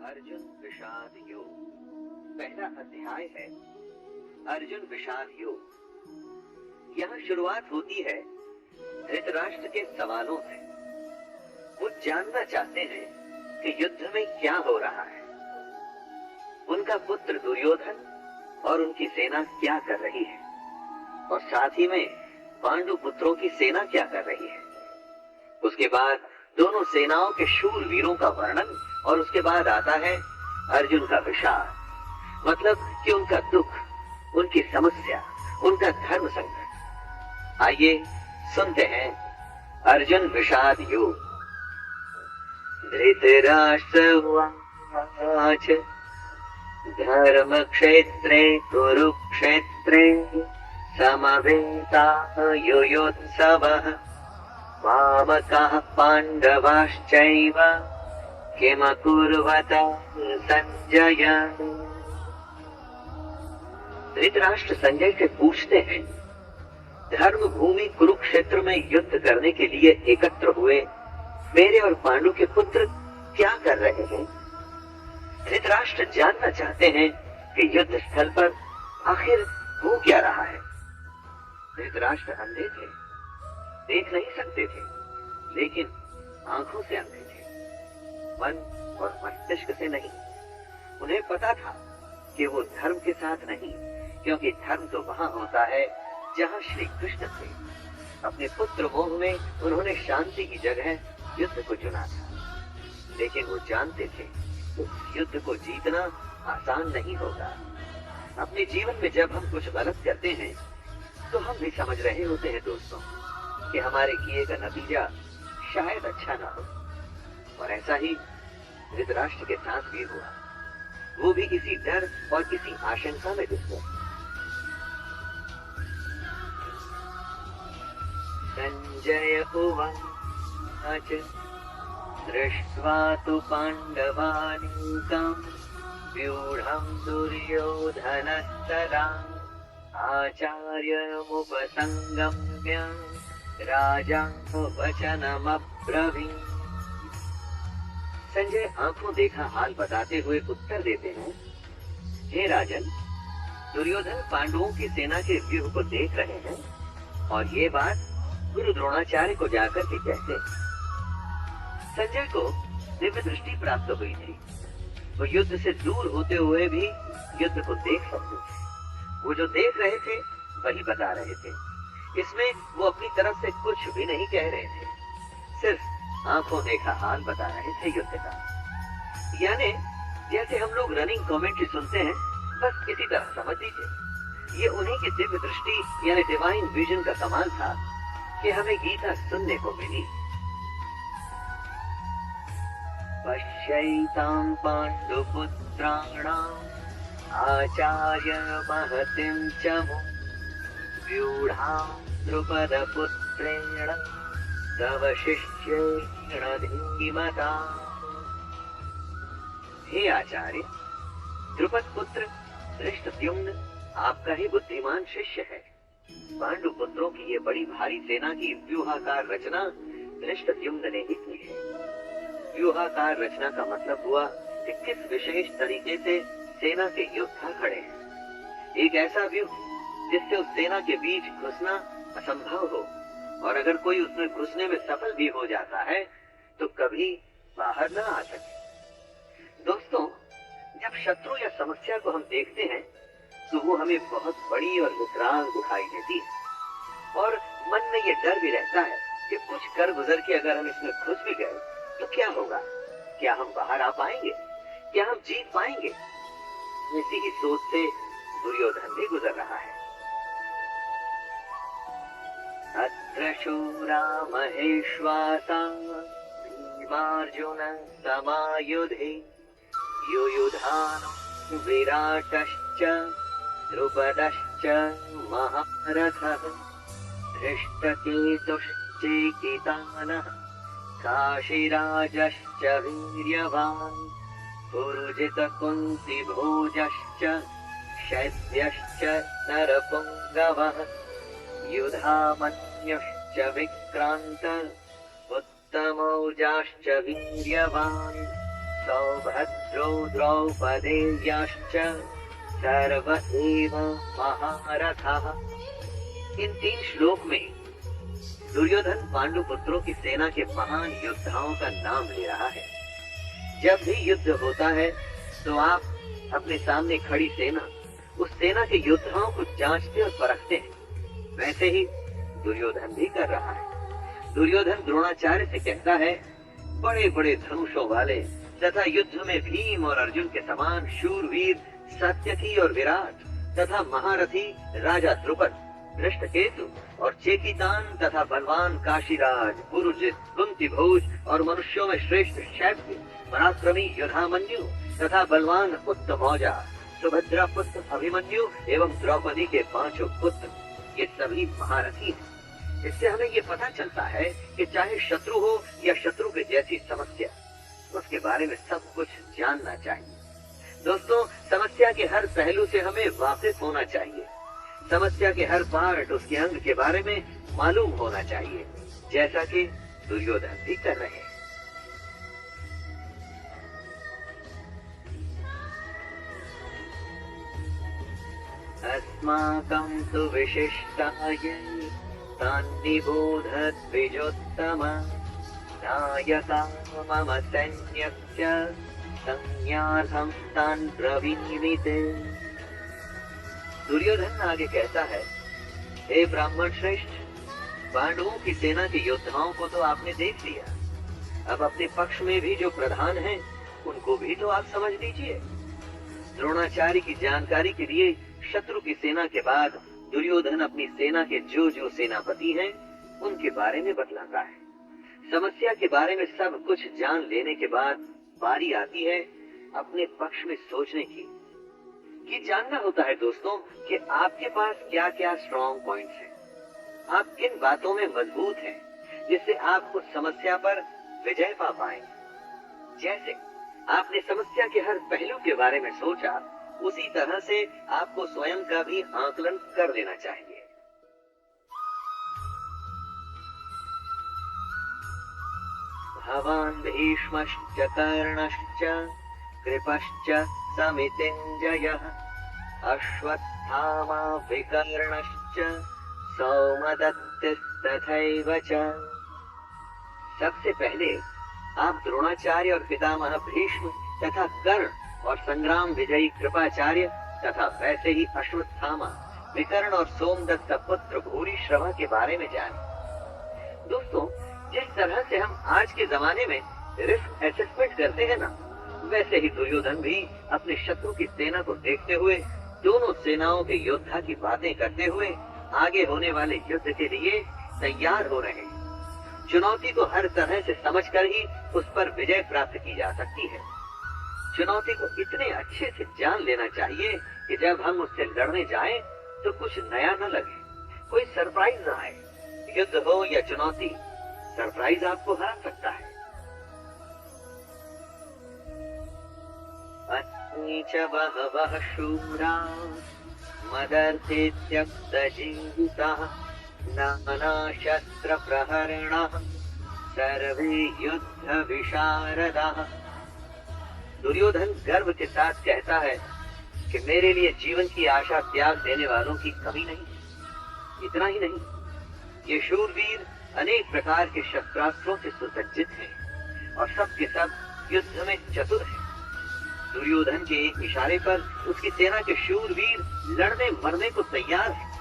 अर्जुन विषाद योग। पहला अध्याय है अर्जुन विषाद योग। यहाँ शुरुआत होती है धृतराष्ट्र के सवालों से। वो जानना चाहते हैं कि युद्ध में क्या हो रहा है। उनका पुत्र दुर्योधन और उनकी सेना क्या कर रही है, और साथ ही में पांडु पुत्रों की सेना क्या कर रही है। उसके बाद दोनों सेनाओं के शूर वीरों का वर्णन, और उसके बाद आता है अर्जुन का विषाद, मतलब कि उनका दुख, उनकी समस्या, उनका धर्म संकट। आइए सुनते हैं अर्जुन विषाद योग। धृतराष्ट्र उवाच धर्म क्षेत्रे कुरुक्षेत्रे समवेताः युयोत्सवः मामकाः पाण्डवाश्चैव किमकुर्वत संजय। धृतराष्ट्र संजय से पूछते हैं, धर्म भूमि कुरुक्षेत्र में युद्ध करने के लिए एकत्र हुए मेरे और पांडु के पुत्र क्या कर रहे हैं। धृतराष्ट्र जानना चाहते हैं कि युद्ध स्थल पर आखिर हो क्या रहा है। धृतराष्ट्र अंधे थे, देख नहीं सकते थे, लेकिन आंखों से अंधे थे, मन और मस्तिष्क से नहीं। उन्हें पता था कि वो धर्म के साथ नहीं, क्योंकि धर्म तो वहां होता है जहां श्री कृष्ण थे। अपने पुत्र मोह में उन्होंने शांति की जगह युद्ध को चुना था, लेकिन वो जानते थे उस युद्ध को जीतना आसान नहीं होगा। अपने जीवन में जब हम कुछ गलत करते हैं तो हम भी समझ रहे होते हैं दोस्तों कि हमारे किए का नतीजा शायद अच्छा ना हो, और ऐसा ही धृतराष्ट्र के साथ भी हुआ। वो भी किसी डर और किसी आशंका में डूब गए। संजय उवाच दृष्ट्वा तु पाण्डवानीकम् व्यूढम् दुर्योधनस्तदा आचार्यमुपसंगम्य राजा वचनमब्रवीत्। संजय आंखों देखा हाल बताते हुए उत्तर देते हैं, हे राजन, दुर्योधन पांडवों की सेना के व्यूह को देख रहे हैं और ये बात गुरु द्रोणाचार्य को जाकर के कहते हैं। संजय को दिव्य दृष्टि प्राप्त हुई थी। वो युद्ध से दूर होते हुए भी युद्ध को देख सकते थे। वो जो देख रहे थे वही बता रहे थे। इसमें वो अपनी तरफ से कुछ भी नहीं कह रहे थे, सिर्फ आंखों देखा हाल बता रहे थे युद्ध का। यानी जैसे हम लोग रनिंग कमेंट्री सुनते हैं, बस इसी तरह समझ लीजिए। ये उन्हीं की दिव्य दृष्टि यानी डिवाइन विजन का कमाल था कि हमें गीता सुनने को मिली। पश्यैतां पाण्डुपुत्राणाम् आचार्य महतिं च व्यूढां द्रुपदपुत्रेण तव शिष्येण धीमता। हे आचार्य, द्रुपद पुत्र धृष्टद्युम्न आपका ही बुद्धिमान शिष्य है। पांडु पुत्रों की ये बड़ी भारी सेना की व्यूहाकार रचना धृष्टद्युम्न ने ही की है। व्यूहाकार रचना का मतलब हुआ कि किस विशेष तरीके से सेना के योद्धा खड़े हैं। एक ऐसा व्यूह जिससे उस सेना के बीच घुसना असंभव हो, और अगर कोई उसमें घुसने में सफल भी हो जाता है तो कभी बाहर न आ सके। दोस्तों, जब शत्रु या समस्या को हम देखते हैं तो वो हमें बहुत बड़ी और विकराल दिखाई देती है, और मन में ये डर भी रहता है कि कुछ कर गुजर के अगर हम इसमें घुस भी गए तो क्या होगा, क्या हम बाहर आ पाएंगे, क्या हम जीत पाएंगे। इसी ही सोच से दुर्योधन भी गुजर रहा है। अत्र शूरा महेश्वासा भीमार्जुन समायुधे युयुधान विराटश्च द्रुपदश्च महारथः धृष्टकेतुश्चेकितानः काशीराजश्च वीर्यवान् पुरुजितकुन्तिभोजश्च शैब्यश्च नरपुङ्गवः युधामन्युश्च विक्रान्त उत्तमौजाश्च वीर्यवान् सौभद्रो द्रौपदेयाश्च सर्व एव महारथः। इन 3 श्लोक में दुर्योधन पांडु पुत्रों की सेना के महान योद्धाओं का नाम ले रहा है। जब भी युद्ध होता है तो आप अपने सामने खड़ी सेना, उस सेना के योद्धाओं को जांचते और परखते हैं। वैसे ही दुर्योधन भी कर रहा है। दुर्योधन द्रोणाचार्य से कहता है, बड़े बड़े धनुषों वाले तथा युद्ध में भीम और अर्जुन के समान शूरवीर सात्यकी और विराट तथा महारथी राजा द्रुपद, धृष्टकेतु और चेकितान तथा बलवान काशीराज, पुरुजित, कुंतीभोज और मनुष्यों में श्रेष्ठ शैव्य, पराक्रमी युधामन्यु तथा बलवान उत्तमौजा, सुभद्रा पुत्र अभिमन्यु एवं द्रौपदी के 5 पुत्र, ये सभी महारथी हैं। इससे हमें ये पता चलता है कि चाहे शत्रु हो या शत्रु के जैसी समस्या, उसके बारे में सब कुछ जानना चाहिए। दोस्तों, समस्या के हर पहलू से हमें वाकिफ होना चाहिए। समस्या के हर पार्ट, उसके अंग के बारे में मालूम होना चाहिए, जैसा कि दुर्योधन भी कर रहे हैं। अस्माकं तु विशिष्टायै तान्निबोधत् द्विजोत्तम नायका मम सैन्यस्य संज्ञार्थं तान् ब्रवीमि। दुर्योधन आगे कहता है, हे ब्राह्मण श्रेष्ठ, पांडवों की सेना के योद्धाओं को तो आपने देख लिया, अब अपने पक्ष में भी जो प्रधान हैं, उनको भी तो आप समझ लीजिए। द्रोणाचार्य की जानकारी के लिए शत्रु की सेना के बाद दुर्योधन अपनी सेना के जो सेनापति हैं, उनके बारे में बतलाता है। समस्या के बारे में सब कुछ जान लेने के बाद बारी आती है अपने पक्ष में सोचने की। ये जानना होता है दोस्तों कि आपके पास क्या क्या स्ट्रॉन्ग पॉइंट्स हैं, आप किन बातों में मजबूत हैं, जिससे आप उस समस्या पर विजय पा पाए। जैसे आपने समस्या के हर पहलू के बारे में सोचा, उसी तरह से आपको स्वयं का भी आकलन कर लेना चाहिए। भवान् भीष्मश्च कर्णश्च कृपश्च समितिञ्जयः अश्वत्थामा विकर्णश्च सौमदत्तिस्तथैव च। सबसे पहले आप द्रोणाचार्य और पितामह भीष्म तथा कर्ण और संग्राम विजयी कृपाचार्य तथा वैसे ही अश्वत्थामा, विकर्ण और सोमदत्त का पुत्र भूरिश्रवा के बारे में जाने। दोस्तों, जिस तरह से हम आज के जमाने में रिस्क असेसमेंट करते हैं ना, वैसे ही दुर्योधन भी अपने शत्रु की सेना को देखते हुए, दोनों सेनाओं के योद्धा की बातें करते हुए आगे होने वाले युद्ध के लिए तैयार हो रहे हैं। चुनौती को हर तरह से समझकर ही उस पर विजय प्राप्त की जा सकती है। चुनौती को इतने अच्छे से जान लेना चाहिए कि जब हम उससे लड़ने जाएं तो कुछ नया न लगे, कोई सरप्राइज न आए। युद्ध हो या चुनौती, सरप्राइज आपको हरा सकता है। अस्मि च बहवः शूरा मदर्थे त्यक्तजीविताः नानाशस्त्रप्रहरणाः सर्वे युद्ध विशारदाः। दुर्योधन गर्व के साथ कहता है कि मेरे लिए जीवन की आशा त्याग देने वालों की कमी नहीं। इतना ही नहीं, ये शूरवीर अनेक प्रकार के शस्त्रास्त्रों से सुसज्जित हैं और सब के सब युद्ध में चतुर हैं। दुर्योधन के एक इशारे पर उसकी सेना के शूरवीर लड़ने मरने को तैयार हैं।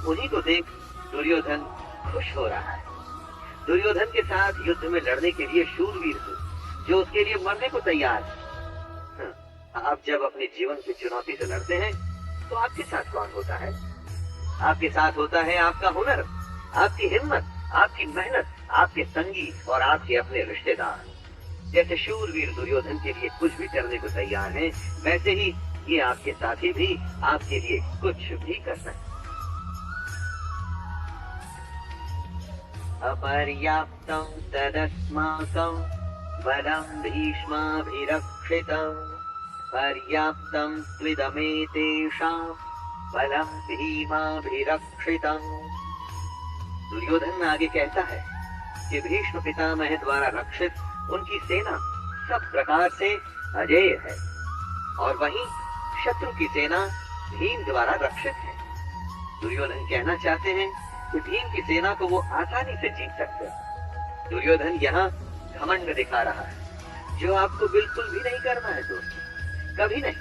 उन्हीं को देख दुर्योधन खुश हो रहा है। दुर्योधन के साथ युद्ध में लड़ने के लिए शूरवीर हो जो उसके लिए मरने को तैयार है। आप जब अपने जीवन की चुनौती से लड़ते हैं तो आपके साथ कौन होता है? आपके साथ होता है आपका हुनर, आपकी हिम्मत, आपकी मेहनत, आपके संगी और आपके अपने रिश्तेदार। जैसे शूरवीर दुर्योधन के लिए कुछ भी करने को तैयार हैं, वैसे ही ये आपके साथी भी आपके लिए कुछ भी कर सकते। अपर्याप्तं तदस्माकं बलं भीष्माभिरक्षितं पर्याप्तं त्विदमेतेषां बलं भीमाभिरक्षितं। दुर्योधन आगे कहता है कि भीष्म पितामह द्वारा रक्षित उनकी सेना सब प्रकार से अजेय है और वहीं शत्रु की सेना भीम द्वारा रक्षित है। दुर्योधन कहना चाहते हैं कि भीम की सेना को वो आसानी से जीत सकते हैं। दुर्योधन यहाँ घमंड दिखा रहा है, जो आपको बिल्कुल भी नहीं करना है दोस्तों, कभी नहीं।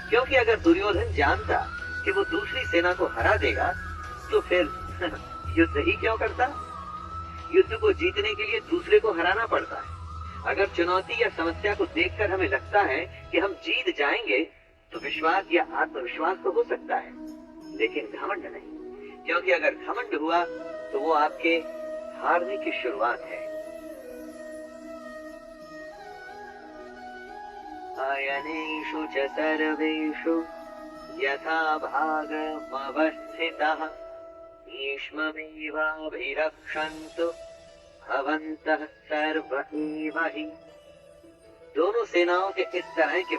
क्योंकि अगर दुर्योधन जानता कि वो दूसरी सेना को हरा देगा तो फिर युद्ध ही क्यों करता। युद्ध को जीतने के लिए दूसरे को हराना पड़ता है। अगर चुनौती या समस्या को देखकर हमें लगता है कि हम जीत जाएंगे तो विश्वास या आत्मविश्वास तो हो सकता है, लेकिन घमंड नहीं। क्योंकि अगर घमंड हुआ तो वो आपके हारने की शुरुआत है। अयनेषु च सर्वेषु यथा भागमवस्थितः भीष्ममेवाभिरक्षन्तु भवन्तः सर्व एव हि। दोनों सेनाओं के इस तरह के